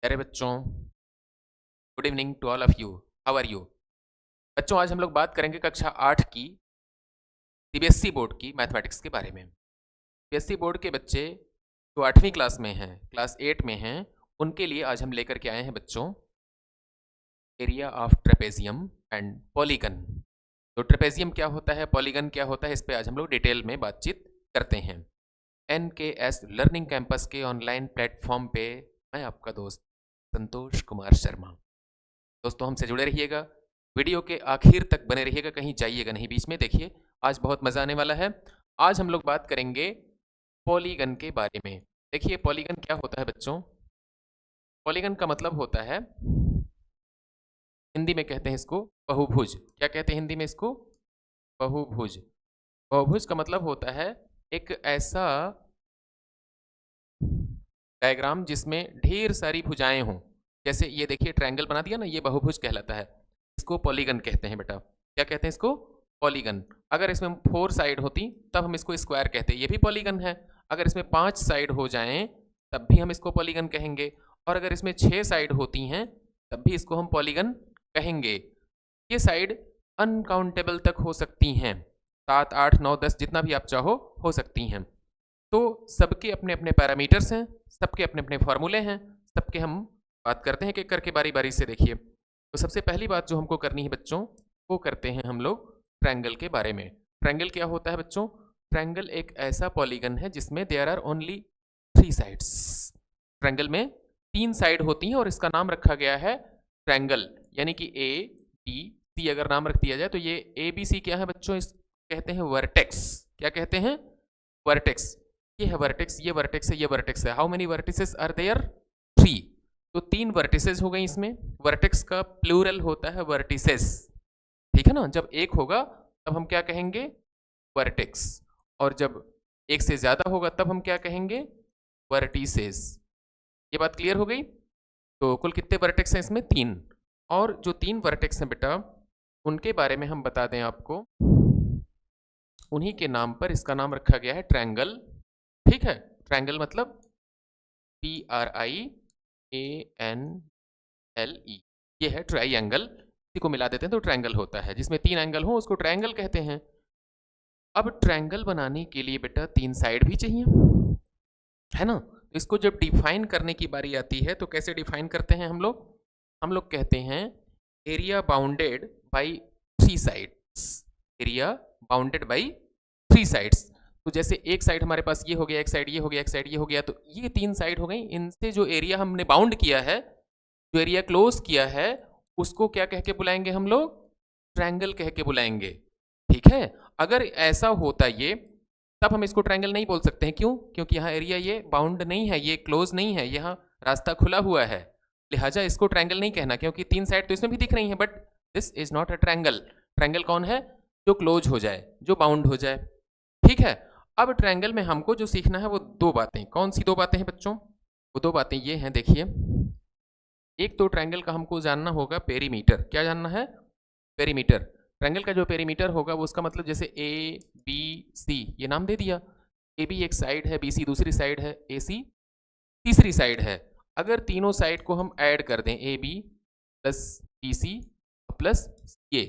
अरे बच्चों, good evening to all of you. How are you? बच्चों, आज हम लोग बात करेंगे कक्षा 8 की सीबीएसई बोर्ड की मैथमेटिक्स के बारे में। सीबीएसई बोर्ड के बच्चे जो 8वीं क्लास में हैं, क्लास 8 में हैं, उनके लिए आज हम लेकर के आए हैं बच्चों area of trapezium and polygon. तो ट्रेपेजियम क्या होता है, पॉलीगन क्या होता है, इस पर आज हम लोग डिटेल में बातचीत करते हैं। NKS लर्निंग कैंपस के ऑनलाइन प्लेटफॉर्म पे मैं आपका दोस्त संतोष कुमार शर्मा। दोस्तों, हमसे जुड़े रहिएगा, वीडियो के आखिर तक बने रहिएगा, कहीं जाइएगा नहीं बीच में। देखिए, आज बहुत मज़ा आने वाला है। आज हम लोग बात करेंगे पॉलीगन के बारे में। देखिए, पॉलीगन क्या होता है बच्चों? पॉलीगन का मतलब होता है, हिंदी में कहते हैं इसको बहुभुज। क्या कहते हैं हिंदी में इसको? बहुभुज। बहुभुज का मतलब होता है एक ऐसा डायग्राम जिसमें ढेर सारी भुजाएं हों। जैसे ये देखिए, ट्रायंगल बना दिया ना, ये बहुभुज कहलाता है। इसको पॉलीगन कहते हैं बेटा। क्या कहते हैं इसको? पॉलीगन। अगर इसमें 4 साइड होती तब हम इसको स्क्वायर कहते हैं, ये भी पॉलीगन है। अगर इसमें 5 साइड हो जाएं तब भी हम इसको पॉलीगन कहेंगे। और अगर इसमें 6 साइड होती हैं तब भी इसको हम पॉलीगन कहेंगे। ये साइड अनकाउंटेबल तक हो सकती हैं, 7, 8, 9, 10 जितना भी आप चाहो हो सकती हैं। तो सबके अपने अपने पैरामीटर्स हैं, सबके अपने अपने फॉर्मूले हैं, सबके हम बात करते हैं एक-एक करके बारी बारी से। देखिए, तो सबसे पहली बात जो हमको करनी है बच्चों, वो करते हैं हम लोग ट्रायंगल के बारे में। ट्रायंगल क्या होता है बच्चों? ट्रायंगल एक ऐसा पॉलीगन है जिसमें there are only 3 sides. Triangle में 3 साइड होती हैं और इसका नाम रखा गया है ट्रायंगल, यानी कि ए बी सी अगर नाम रख दिया जाए तो ये ए बी सी क्या है बच्चों? इस कहते हैं वर्टेक्स। क्या कहते हैं? वर्टेक्स। ये है वर्टेक्स, ये वर्टेक्स है, ये वर्टेक्स है। How many vertices are there? 3। तो 3 वर्टिसेस हो गई इसमें। वर्टेक्स का प्लूरल होता है वर्टिसेस, ठीक है ना? जब एक होगा तब हम क्या कहेंगे? वर्टेक्स। और जब एक से ज्यादा होगा तब हम क्या कहेंगे? वर्टिसेस। ये बात क्लियर हो गई? तो कुल कितने वर्टेक्स हैं इसमें? 3। और जो 3 वर्टेक्स हैं बेटा, उनके बारे में हम बता दें आपको, उन्हीं के नाम पर इसका नाम रखा गया है ट्रायंगल। ठीक है? ट्रायंगल मतलब TRIANGLE, ये है ट्रायंगल। इसी को मिला देते हैं तो ट्रायंगल होता है। जिसमें 3 एंगल हो उसको ट्रायंगल कहते हैं। अब ट्रायंगल बनाने के लिए बेटा 3 साइड भी चाहिए, है ना? तो इसको जब डिफाइन करने की बारी आती है तो कैसे डिफाइन करते हैं हम लोग? हम लोग कहते हैं area bounded by 3 sides. Area bounded by 3 sides. तो जैसे एक साइड हमारे पास ये हो गया, एक साइड ये हो गया, एक साइड ये हो गया, तो ये 3 साइड हो गई। इनसे जो एरिया हमने बाउंड किया है, जो एरिया क्लोज किया है, उसको क्या कह के बुलाएंगे हम लोग? ट्रायंगल कह के बुलाएंगे। ठीक है? अगर ऐसा होता ये, तब हम इसको ट्रायंगल नहीं बोल सकते हैं। क्यों? क्योंकि यहाँ एरिया ये बाउंड नहीं है, ये क्लोज नहीं है, यहाँ रास्ता खुला हुआ है। लिहाजा इसको ट्रायंगल नहीं कहना, क्योंकि 3 साइड तो इसमें भी दिख रही हैं, but this is not a triangle. Triangle कौन है? जो क्लोज हो जाए, जो बाउंड हो जाए। ठीक है? अब ट्रायंगल में हमको जो सीखना है वो 2 बातें। कौन सी 2 बातें हैं बच्चों? वो 2 बातें ये हैं, देखिए। एक तो ट्रायंगल का हमको जानना होगा पेरीमीटर। क्या जानना है? पेरीमीटर। ट्रायंगल का जो पेरीमीटर होगा वो उसका मतलब, जैसे ए बी सी, ये नाम दे दिया। ए बी एक साइड है, बी सी दूसरी साइड है, ए सी तीसरी साइड है। अगर तीनों साइड को हम ऐड कर दें, A B plus B C plus A,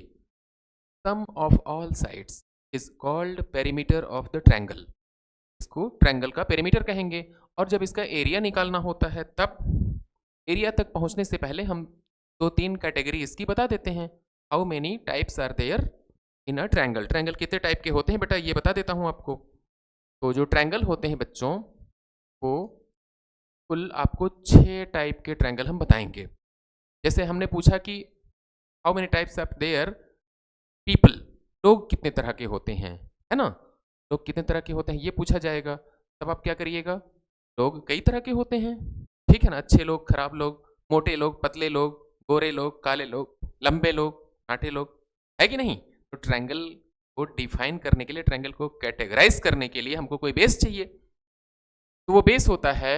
sum of all sides is called perimeter of the triangle. इसको ट्रायंगल का पेरीमीटर कहेंगे। और जब इसका एरिया निकालना होता है, तब एरिया तक पहुंचने से पहले हम 2-3 कैटेगरी इसकी बता देते हैं। How many types are there in a triangle? Triangle कितने टाइप के होते हैं बेटा, ये बता देता हूं आपको। तो जो ट्रायंगल होते हैं बच्चों, वो कुल आपको 6 टाइप के ट्रायंगल हम बताएंगे। जैसे हमने पूछा कि how many types of their people, लोग कितने तरह के होते हैं, है ना? लोग कितने तरह के होते हैं ये पूछा जाएगा। तब आप क्या करिएगा? लोग कई तरह के होते हैं, ठीक है ना? अच्छे लोग, खराब लोग, मोटे लोग, पतले लोग, गोरे लोग, काले लोग, लंबे लोग, नाटे लोग, है कि नहीं? तो ट्रायंगल को डिफाइन करने के लिए, ट्रायंगल को कैटेगराइज करने के लिए हमको कोई बेस चाहिए। तो वो बेस होता है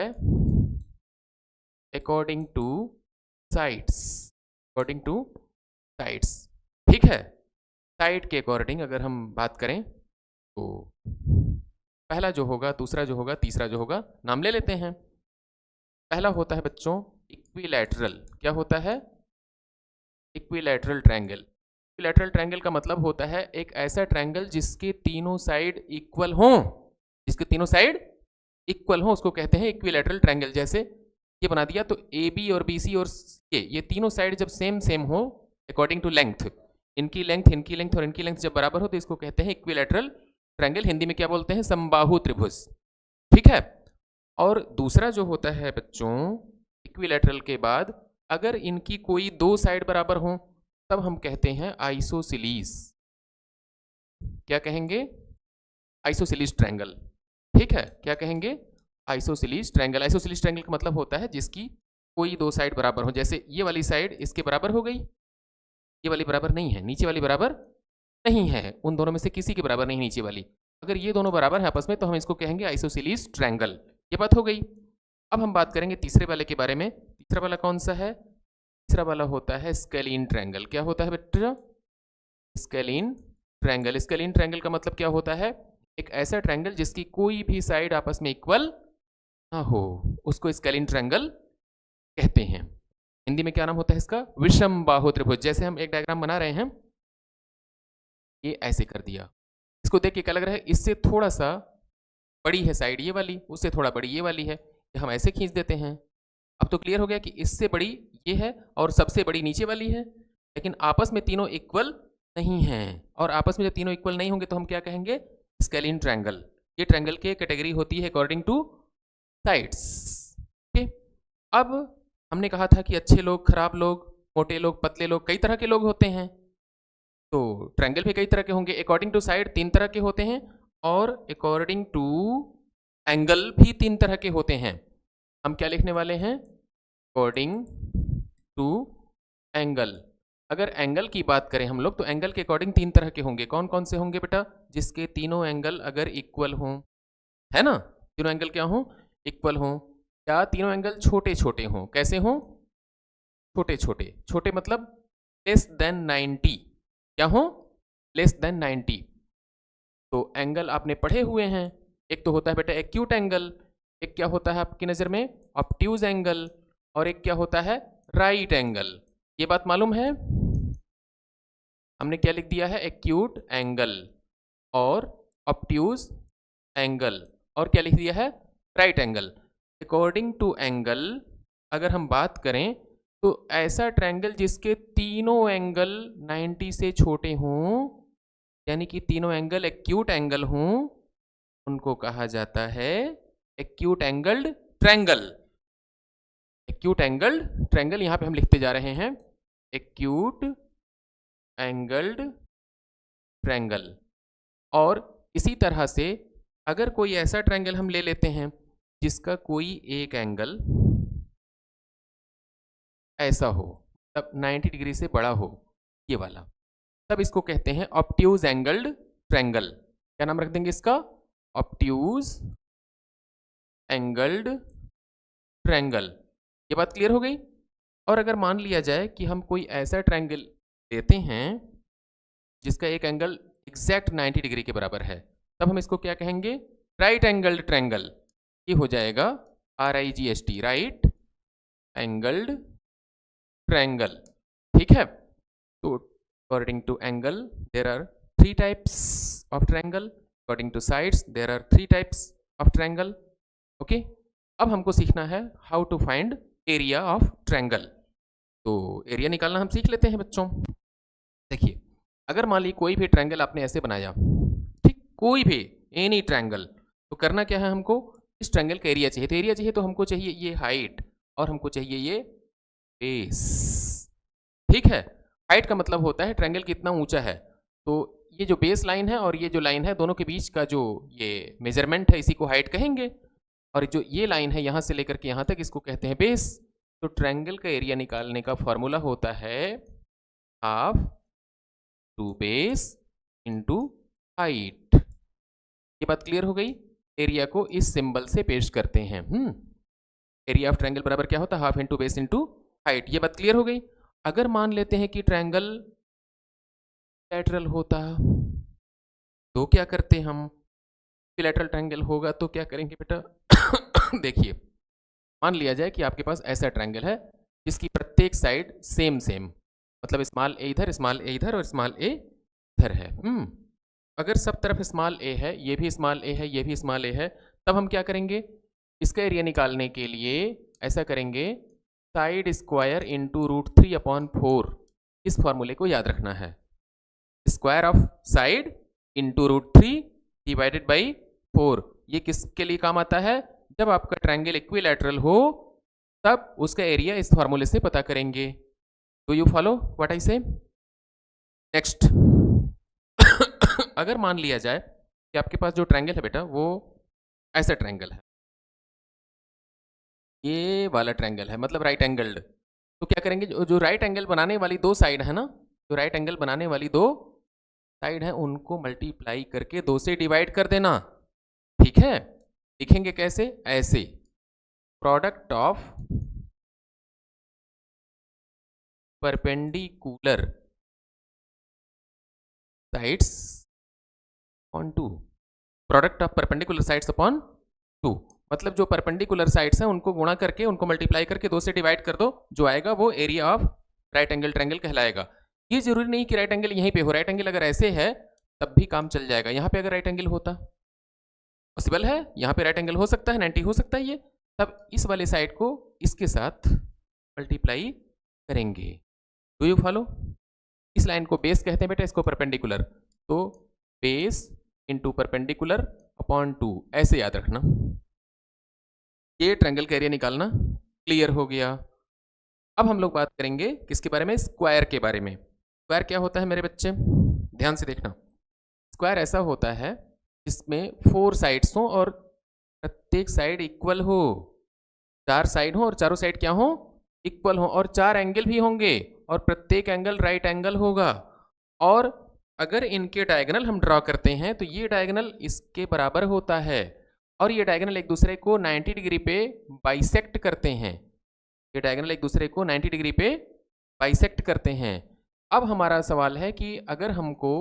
according to sides. According to sides, ठीक है? साइड के अकॉर्डिंग अगर हम बात करें तो पहला जो होगा, दूसरा जो होगा, तीसरा जो होगा, नाम ले लेते हैं। पहला होता है बच्चों इक्विलैटरल क्या होता है? Equilateral triangle. इक्विलैटरल ट्रायंगल का मतलब होता है एक ऐसा ट्रायंगल जिसके तीनों साइड इक्वल हों, जिसके तीनों साइड इक्वल हों उसको कहते हैं इक्विलैटरल ट्रायंगल। जैसे ये बना दिया तो ए बी और बी सी और ये तीनों साइड जब सेम सेम हो अकॉर्डिंग टू लेंथ, इनकी लेंथ और इनकी लेंथ जब बराबर हो तो इसको कहते हैं इक्विलैटरल ट्रायंगल। हिंदी में क्या बोलते हैं? समबाहु त्रिभुज। ठीक है। और दूसरा जो होता है बच्चों इक्विलैटरल के बाद अगर इनकी कोई दो साइड बराबर हो तब हम कहते हैं आइसोसिलीस। क्या कहेंगे? Isosceles triangle. ठीक है, क्या कहेंगे? Isosceles triangle. आइसोसिलीस ट्रायंगल का मतलब होता है जिसकी कोई दो साइड बराबर हो। जैसे ये वाली साइड इसके बराबर हो गई, ये वाली बराबर नहीं है, नीचे वाली बराबर नहीं है, उन दोनों में से किसी के बराबर नहीं नीचे वाली। अगर ये दोनों बराबर है आपस में तो हम इसको कहेंगे आइसोसिलीस ट्रायंगल। ये बात हो गई। अब हम बात करेंगे तीसरे वाले के बारे में। तीसरा वाला कौन सा है? तीसरा वाला होता है स्केलीन ट्रायंगल। क्या होता है बेटा? Scalene triangle. स्केलीन ट्रायंगल का मतलब क्या होता है? एक ऐसा ट्रायंगल जिसकी कोई भी साइड आपस में इक्वल ना हो उसको स्केलीन ट्रायंगल कहते हैं। हिंदी में क्या नाम होता है इसका? विषम बाहु त्रिभुज। जैसे हम एक डायग्राम बना रहे हैं, ये ऐसे कर दिया, इसको देख के क्या लग रहा है? इससे थोड़ा सा बड़ी है साइड ये वाली, उससे थोड़ा बड़ी ये वाली है, ये हम ऐसे खींच देते हैं। अब तो क्लियर हो गया कि इससे बड़ी ये है और सबसे बड़ी नीचे वाली है, लेकिन आपस में तीनों इक्वल नहीं हैं। और आपस में जब तीनों इक्वल नहीं होंगे तो हम क्या कहेंगे? Scalene triangle. ये ट्रायंगल की कैटेगरी होती है अकॉर्डिंग टू साइड्स। ओके। अब हमने कहा था कि अच्छे लोग, खराब लोग, मोटे लोग, पतले लोग, कई तरह के लोग होते हैं। तो ट्रायंगल भी कई तरह के होंगे। अकॉर्डिंग टू साइड तीन तरह के होते हैं और अकॉर्डिंग टू एंगल भी तीन तरह के होते हैं। हम क्या लिखने वाले हैं? According to angle. अगर एंगल की बात करें हम लोग तो एंगल के अकॉर्डिंग तीन तरह के होंगे। कौन कौन से होंगे बेटा? जिसके तीनों एंगल अगर इक्वल हों, है ना? तीनों एंगल क्या हों? इक्वल हों। या तीनों एंगल छोटे छोटे हों। कैसे हों? छोटे छोटे। छोटे मतलब लेस देन 90। क्या हों? Less than 90। तो एंगल आपने पढ़े हुए हैं। एक तो होता है बेटा एक्यूट एंगल, एक क्या होता है आपकी नज़र में? ऑब्ट्यूज एंगल, और एक क्या होता है? Right angle. ये बात मालूम है? हमने क्या लिख दिया है? एक्यूट एंगल और ऑब्ट्यूज एंगल, और क्या लिख दिया है? Right angle. According to angle अगर हम बात करें तो ऐसा ट्रायंगल जिसके तीनों एंगल 90 से छोटे हों, यानी कि तीनों एंगल एक्यूट एंगल हों, उनको कहा जाता है acute angled triangle. Acute angled triangle यहां पे हम लिखते जा रहे हैं एक्यूट एंगल्ड ट्रायंगल। और इसी तरह से अगर कोई ऐसा ट्रायंगल हम ले लेते हैं जिसका कोई एक एंगल ऐसा हो, तब 90 डिग्री से बड़ा हो, ये वाला, तब इसको कहते हैं ऑब्ट्यूज एंगल्ड ट्रायंगल। क्या नाम रख देंगे इसका? Obtuse angled triangle. ये बात क्लियर हो गई। और अगर मान लिया जाए कि हम कोई ऐसा ट्रायंगल लेते हैं जिसका एक एंगल एग्जैक्ट 90 डिग्री के बराबर है, तब हम इसको क्या कहेंगे? Right angled triangle. ये हो जाएगा RIGHT, राइट एंगल्ड ट्रायंगल। ठीक है। तो according to angle there are three types of triangle, according to sides there are three types of triangle. Okay. अब हमको सीखना है how to find area of triangle. तो एरिया निकालना हम सीख लेते हैं बच्चों। देखिए, अगर मान ली कोई भी ट्रायंगल आपने ऐसे बनाया, ठीक, कोई भी एनी ट्रायंगल, तो करना क्या है? हमको इस ट्रायंगल का एरिया चाहिए। तो एरिया चाहिए तो हमको चाहिए ये हाइट और हमको चाहिए ये बेस। ठीक है। हाइट का मतलब होता है ट्रायंगल कितना ऊंचा है। तो ये जो बेस लाइन है और ये जो लाइन है दोनों के बीच का जो ये मेजरमेंट है इसी को हाइट कहेंगे। और जो ये लाइन है यहाँ से लेकर के यहाँ तक इसको कहते हैं बेस। तो ट्रायंगल का एरिया निकालने का फॉर्मूला होता है half to base into height. ये बात क्लियर हो गई। एरिया को इस सिंबल से पेश करते हैं। एरिया ऑफ ट्रायंगल बराबर क्या होता है? Half into base into height. ये बात क्लियर हो गई। अगर मान लेते हैं कि ट्रायंगल लैटरल होता तो क्या करते हम? लैटरल ट्रायंगल होगा तो क्या करेंगे बेटा? देखिए, मान लिया जाए कि आपके पास ऐसा ट्रायंगल है जिसकी प्रत्येक साइड सेम सेम, मतलब स्मॉल ए इधर, स्मॉल ए इधर और स्मॉल ए इधर है। अगर सब तरफ स्मॉल ए है, ये भी स्मॉल ए है, ये भी स्मॉल ए है, तब हम क्या करेंगे, इसका एरिया निकालने के लिए ऐसा करेंगे, साइड स्क्वायर इंटू √3/4, इस फॉर्मूले को याद रखना है। Square of side into √3 divided by 4, ये किसके लिए काम आता है, जब आपका ट्रायंगल इक्विलैटरल हो तब उसका एरिया इस फॉर्मूले से पता करेंगे। Do you follow what I से? नेक्स्ट, अगर मान लिया जाए कि आपके पास जो ट्रायंगल है बेटा वो ऐसा ट्रायंगल है, ये वाला ट्रायंगल है, मतलब राइट एंगल्ड, तो क्या करेंगे, जो राइट एंगल बनाने वाली दो साइड है ना, जो राइट एंगल बनाने वाली दो साइड है उनको मल्टीप्लाई करके 2 से डिवाइड कर देना। ठीक है, लिखेंगे कैसे, ऐसे, product of perpendicular sides on 2, product of perpendicular sides upon 2, मतलब जो परपेंडिकुलर साइड्स हैं उनको गुणा करके, उनको मल्टीप्लाई करके 2 से डिवाइड कर दो, जो आएगा वो area of right angle triangle कहलाएगा। ये जरूरी नहीं कि राइट एंगल यहीं पे हो, राइट एंगल अगर ऐसे है तब भी काम चल जाएगा। यहाँ पे अगर राइट एंगल होता, पॉसिबल है, यहाँ पे राइट एंगल हो सकता है, 90 हो सकता है ये, तब इस वाले साइड को इसके साथ मल्टीप्लाई करेंगे। Do you follow? इस लाइन को बेस कहते हैं बेटा, इसको परपेंडिकुलर, तो बेस इंटू परपेंडिकुलर अपॉन 2, ऐसे याद रखना। ये ट्रायंगल का एरिया निकालना क्लियर हो गया। अब हम लोग बात करेंगे किसके बारे में, स्क्वायर के बारे में। स्क्वायर क्या होता है मेरे बच्चे, ध्यान से देखना। स्क्वायर ऐसा होता है जिसमें 4 साइड्स हो और प्रत्येक साइड इक्वल हो, 4 साइड हो और चारों साइड क्या हो, इक्वल हो, और 4 एंगल भी होंगे और प्रत्येक एंगल राइट एंगल होगा। और अगर इनके डायगोनल हम ड्रॉ करते हैं तो ये डायगोनल इसके बराबर होता है, और ये डायगोनल एक दूसरे को 90 डिग्री पे बाइसेक्ट करते हैं। ये डायगोनल एक दूसरे को 90 डिग्री पे बाइसेक्ट करते हैं। अब हमारा सवाल है कि अगर हमको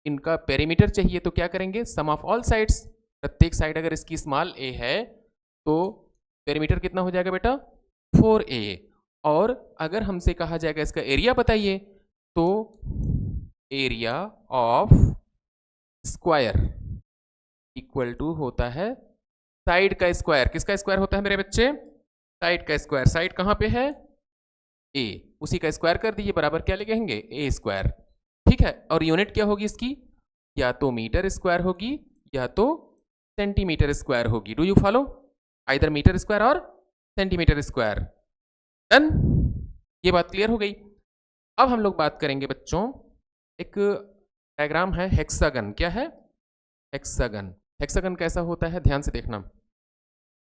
इनका पेरीमीटर चाहिए तो क्या करेंगे, सम ऑफ ऑल साइड्स, प्रत्येक साइड अगर इसकी स्मॉल ए है तो पेरीमीटर कितना हो जाएगा बेटा, 4a। और अगर हमसे कहा जाएगा इसका एरिया बताइए, तो area of square equal to होता है साइड का स्क्वायर। किसका स्क्वायर होता है मेरे बच्चे, साइड का स्क्वायर। साइड कहाँ पे है, ए, उसी का स्क्वायर कर दीजिए, बराबर क्या लिखेंगे, ए स्क्वायर। ठीक है, और यूनिट क्या होगी इसकी, या तो मीटर स्क्वायर होगी या तो सेंटीमीटर स्क्वायर होगी। Do you follow, either metre square और सेंटीमीटर स्क्वायर। डन, ये बात क्लियर हो गई। अब हम लोग बात करेंगे बच्चों, एक डायग्राम है हेक्सागन। क्या है, हेक्सागन। हेक्सागन कैसा होता है, ध्यान से देखना।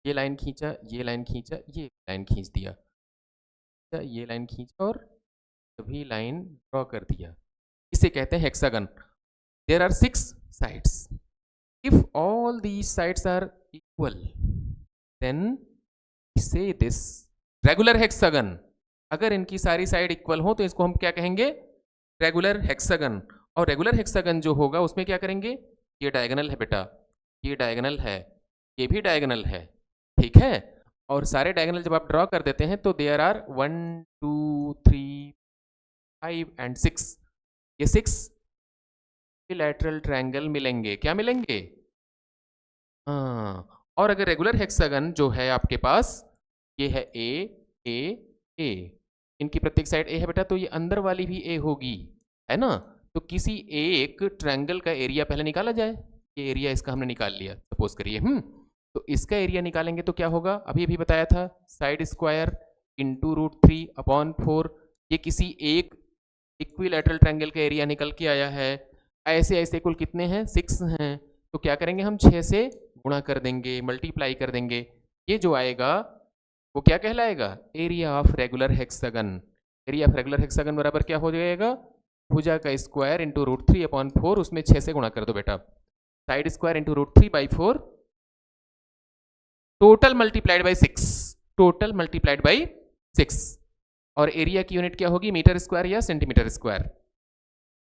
ये लाइन खींचा, ये लाइन खींचा, ये लाइन खींच दिया, ये लाइन खींचा और सभी लाइन ड्रॉ कर दिया, इसे कहते हैं hexagon. There are 6 sides, if all these sides are equal then say this regular hexagon. अगर इनकी सारी साइड इक्वल हो तो इसको हम क्या कहेंगे, रेगुलर हेक्सागन। और रेगुलर हेक्सागन जो होगा उसमें क्या करेंगे, ये डायगोनल है बेटा, ये डायगोनल है, ये भी डायगोनल है, ठीक है। और सारे डायगोनल जब आप ड्रॉ कर देते हैं तो देयर आर 1 2 3 5 एंड 6, ये 6 लैटरल ट्रायंगल मिलेंगे। क्या मिलेंगे, हाँ। और अगर रेगुलर हेक्सागन जो है आपके पास, ये है ए ए ए, इनकी प्रत्येक साइड ए है बेटा, तो ये अंदर वाली भी ए होगी, है ना। तो किसी एक ट्रायंगल का एरिया पहले निकाला जाए। ये एरिया इसका हमने निकाल लिया, सपोज करिए, तो इसका एरिया निकालेंगे तो क्या होगा, अभी अभी बताया था, साइड स्क्वायर इंटू √3/4। ये किसी एक इक्विलैटरल ट्रायंगल का एरिया निकल के आया है। ऐसे ऐसे कुल कितने हैं, 6 हैं, तो क्या करेंगे हम 6 से गुणा कर देंगे, मल्टीप्लाई कर देंगे। ये जो आएगा वो क्या कहलाएगा, area of regular hexagon. Area of regular hexagon बराबर क्या हो जाएगा, भुजा का स्क्वायर इंटू √3/4, उसमें 6 से गुणा कर दो बेटा, side square into √3/4, total multiplied by 6, total multiplied by 6। और एरिया की यूनिट क्या होगी, मीटर स्क्वायर या सेंटीमीटर स्क्वायर।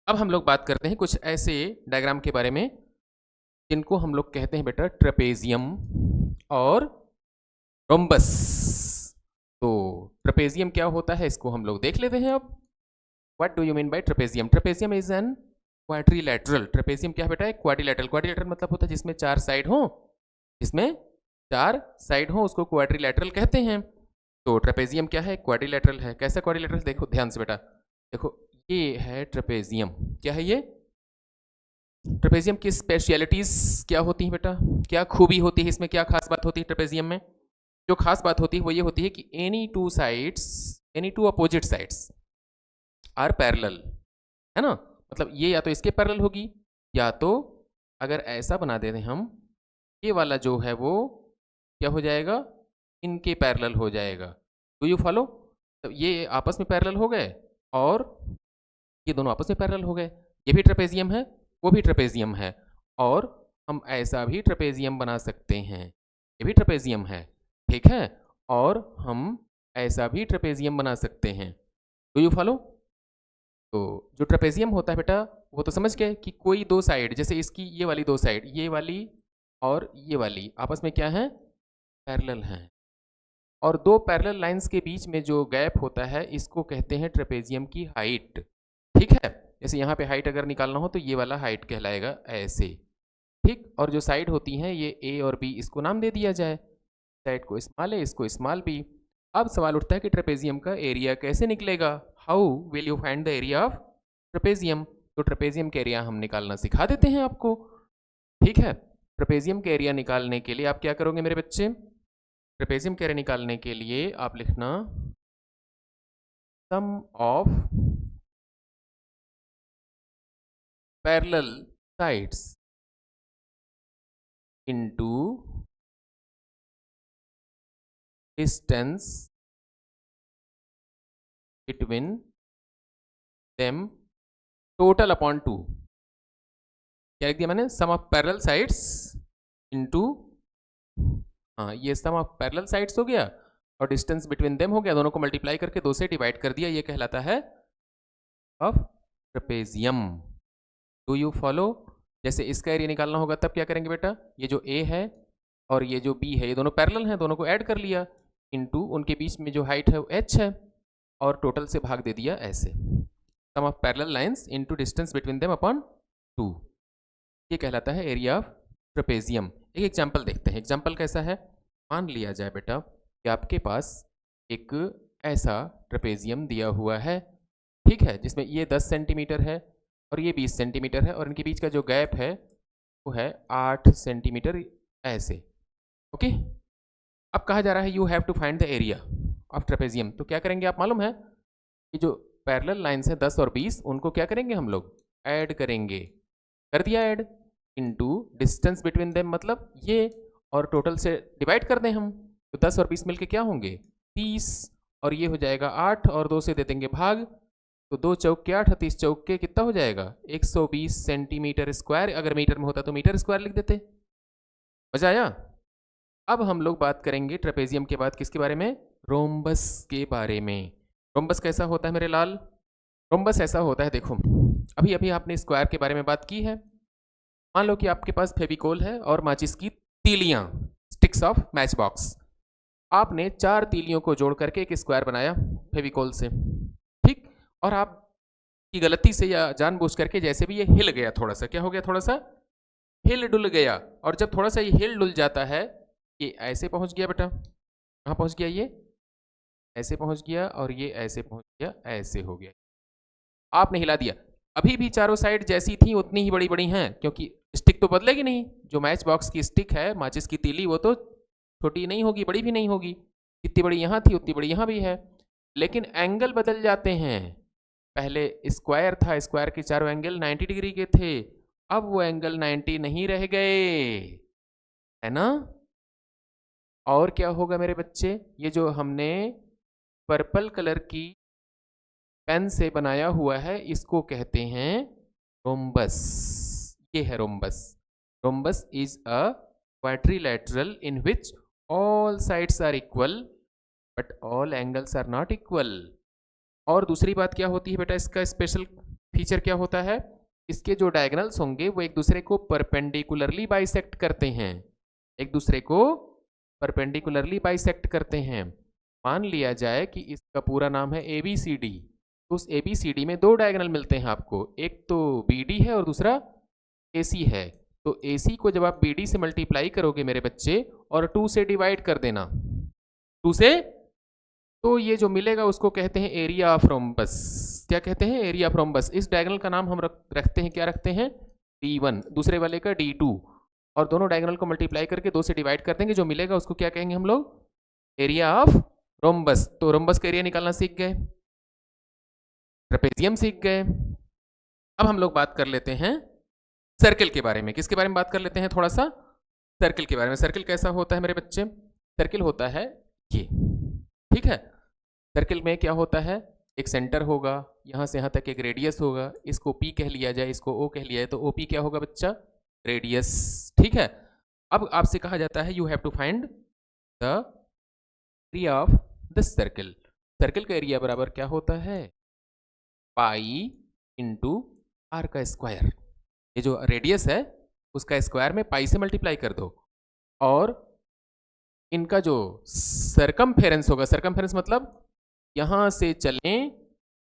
अब हम लोग बात करते हैं कुछ ऐसे डायग्राम के बारे में जिनको हम लोग कहते हैं बेटा ट्रेपेजियम और रोम्बस। तो ट्रेपेजियम क्या होता है इसको हम लोग देख लेते हैं अब। What do you mean by trapezium? Trapezium is an quadrilateral. Trapezium क्या बेटा है? क्वाड्रिलेटरल। क्वाड्रिलेटरल मतलब होता है जिसमें 4 साइड हो, जिसमें 4 साइड हो उसको क्वाड्रिलेटरल कहते हैं। तो ट्रेपेजियम क्या है? क्वाड्रिलेटरल है। कैसा क्वाड्रिलेटरल? देखो ध्यान से बेटा, देखो ये है ट्रेपेजियम। क्या है ये? ट्रेपेजियम की स्पेशलिटीज क्या होती है बेटा? क्या खूबी होती है इसमें? क्या खास बात होती है ट्रेपेजियम में? जो खास बात होती है वो ये होती है कि any two opposite sides are parallel, है ना? मतलब ये या तो इसके पैरेलल होगी, या तो अगर ऐसा बना देते हम, ये वाला जो है वो क्या हो जाएगा? इनके पैरेलल हो जाएगा। Do you follow? तो ये आपस में पैरेलल हो गए और ये दोनों आपस में पैरेलल हो गए। ये भी ट्रेपेजियम है, वो भी ट्रेपेजियम है, और हम ऐसा भी ट्रेपेजियम बना सकते हैं। ये भी ट्रेपेजियम है, ठीक है, और हम ऐसा भी ट्रेपेजियम बना सकते हैं। Do you follow? तो जो ट्रेपेजियम होता है बेटा, वो तो समझ गए कि कोई दो साइड, जैसे इसकी ये वाली दो साइड, ये वाली और ये वाली आपस में क्या है? पैरेलल हैं। और दो पैरेलल लाइंस के बीच में जो गैप होता है इसको कहते हैं ट्रेपेजियम की हाइट, ठीक है। जैसे यहाँ पे हाइट अगर निकालना हो तो ये वाला हाइट कहलाएगा ऐसे, ठीक। और जो साइड होती हैं ये ए और बी, इसको नाम दे दिया जाए, साइड को स्मॉल ए, इसको स्मॉल बी। अब सवाल उठता है कि ट्रेपेजियम का एरिया कैसे निकलेगा? How will you find the area of trapezium? तो ट्रेपेजियम का एरिया हम निकालना सिखा देते हैं आपको, ठीक है। ट्रेपेजियम का एरिया निकालने के लिए आप क्या करोगे मेरे बच्चे? ट्रेपेजियम का एरिया निकालने के लिए आप लिखना sum of parallel sides into distance between them total upon 2। क्या लिख दिया मैंने? Sum of parallel sides into, हाँ ये सम ऑफ पैरेलल साइड्स हो गया और डिस्टेंस बिटवीन देम हो गया, दोनों को मल्टीप्लाई करके 2 से डिवाइड कर दिया, ये कहलाता है of trapezium. Do you follow? जैसे इसका एरिया निकालना होगा तब क्या करेंगे बेटा? ये जो ए है और ये जो बी है, ये दोनों पैरेलल हैं, दोनों को ऐड कर लिया, इनटू उनके बीच में जो हाइट है वो एच है, और टोटल से भाग दे दिया ऐसे, sum of parallel lines into distance between them upon 2। ये कहलाता है एरिया ऑफ ट्रेपेजियम। एक एग्जांपल देखते हैं। एग्जांपल कैसा है? मान लिया जाए बेटा कि आपके पास एक ऐसा ट्रेपेजियम दिया हुआ है, ठीक है, जिसमें ये 10 सेंटीमीटर है और ये 20 सेंटीमीटर है, और इनके बीच का जो गैप है वो है 8 सेंटीमीटर ऐसे, ओके। अब कहा जा रहा है you have to find the area of trapezium. तो क्या करेंगे आप मालूम है? कि जो पैरेलल लाइंस है 10 और 20, उनको क्या करेंगे हम लोग? ऐड करेंगे। कर दिया add, into distance between them, मतलब ये, और टोटल से डिवाइड कर दें हम, तो 10 और 20 मिलके क्या होंगे? 30, और ये हो जाएगा 8, और 2 से दे देंगे भाग, तो 2 चौक के 8, 30 चौक के कितना हो जाएगा? 120 सेंटीमीटर स्क्वायर। अगर मीटर में होता तो मीटर स्क्वायर लिख देते। मजा आया? अब हम लोग बात करेंगे ट्रेपेजियम के बाद किसके बारे में? रोम्बस के बारे में। रोम्बस कैसा होता है मेरे लाल? रोम्बस ऐसा होता है, देखो अभी अभी आपने स्क्वायर के बारे में बात की है। मान लो कि आपके पास फेविकोल है और माचिस की तीलियां, स्टिक्स ऑफ मैच बॉक्स। आपने 4 तीलियों को जोड़ करके एक स्क्वायर बनाया फेविकोल से, ठीक। और आप की गलती से या जानबूझ करके जैसे भी ये हिल गया, थोड़ा सा क्या हो गया? थोड़ा सा हिल डुल गया। और जब थोड़ा सा ये हिल डुल जाता है, ये ऐसे पहुंच गया बेटा, कहाँ पहुंच गया? ये ऐसे पहुंच गया, और ये ऐसे पहुंच गया, ऐसे हो गया। आपने हिला दिया, अभी भी चारों साइड जैसी थी उतनी ही बड़ी बड़ी हैं, क्योंकि स्टिक तो बदलेगी नहीं। जो मैच बॉक्स की स्टिक है, माचिस की तीली, वो तो छोटी नहीं होगी, बड़ी भी नहीं होगी। जितनी बड़ी यहाँ थी उतनी बड़ी यहाँ भी है, लेकिन एंगल बदल जाते हैं। पहले स्क्वायर था, स्क्वायर के चारों एंगल 90 डिग्री के थे, अब वो एंगल 90 नहीं रह गए, है ना। और क्या होगा मेरे बच्चे? ये जो हमने पर्पल कलर की पेन से बनाया हुआ है, इसको कहते हैं रोम्बस। ये है rhombus. Rhombus is a quadrilateral in which all sides are equal but all angles are not equal. और दूसरी बात क्या होती है बेटा? इसका स्पेशल फीचर क्या होता है? इसके जो डायगोनल्स होंगे वो एक दूसरे को परपेंडिकुलरली बाइसेक्ट करते हैं, एक दूसरे को परपेंडिकुलरली बाइसेक्ट करते हैं। मान लिया जाए कि इसका पूरा नाम है ABCD, तो उस ABCD में दो डायगोनल मिलते हैं आपको, एक तो BD है और दूसरा AC है। तो AC को जब आप BD से मल्टीप्लाई करोगे मेरे बच्चे और 2 से डिवाइड कर देना, 2 से, तो ये जो मिलेगा उसको कहते हैं एरिया ऑफ रोम्बस। क्या कहते हैं? Area of rhombus. इस डायगोनल का नाम हम रखते हैं, क्या रखते हैं? D1, दूसरे वाले का D2, और दोनों डायगोनल को मल्टीप्लाई करके 2 से डिवाइड कर देंगे, जो मिलेगा उसको क्या कहेंगे हम लोग? Area of rhombus. तो रोम्बस का एरिया निकालना सीख गए, ट्रेपेजियम सीख गए। अब हम लोग बात कर लेते हैं सर्कल के बारे में। किसके बारे में बात कर लेते हैं? थोड़ा सा सर्कल के बारे में। सर्कल कैसा होता है मेरे बच्चे? सर्कल होता है ये, ठीक है। सर्कल में क्या होता है? एक सेंटर होगा, यहाँ से यहाँ तक एक रेडियस होगा, इसको P कह लिया जाए, इसको O कह लिया जाए, तो OP क्या होगा बच्चा? रेडियस, ठीक है। अब आपसे कहा जाता है you have to find the area of this circle. Circle का एरिया बराबर क्या होता है? पाई इंटू आर का स्क्वायर। ये जो रेडियस है उसका स्क्वायर में पाई से मल्टीप्लाई कर दो, और इनका जो सरकमफेरेंस होगा, सरकमफेरेंस मतलब यहाँ से चलें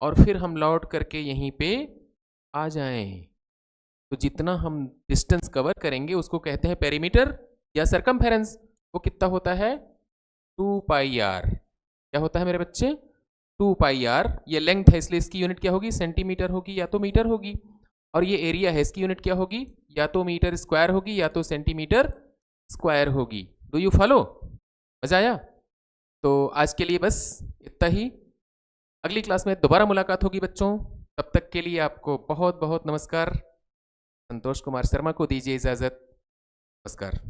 और फिर हम लौट करके यहीं पे आ जाएं, तो जितना हम डिस्टेंस कवर करेंगे उसको कहते हैं पेरीमीटर या सरकमफेरेंस। वो कितना होता है? 2 पाई आर। क्या होता है मेरे बच्चे? 2 पाई आर। ये लेंथ है इसलिए इसकी यूनिट क्या होगी? सेंटीमीटर होगी या तो मीटर होगी। और ये एरिया है, इसकी यूनिट क्या होगी? या तो मीटर स्क्वायर होगी या तो सेंटीमीटर स्क्वायर होगी। Do you follow? मजा आया? तो आज के लिए बस इतना ही। अगली क्लास में दोबारा मुलाकात होगी बच्चों। तब तक के लिए आपको बहुत बहुत नमस्कार। संतोष कुमार शर्मा को दीजिए इजाज़त। नमस्कार।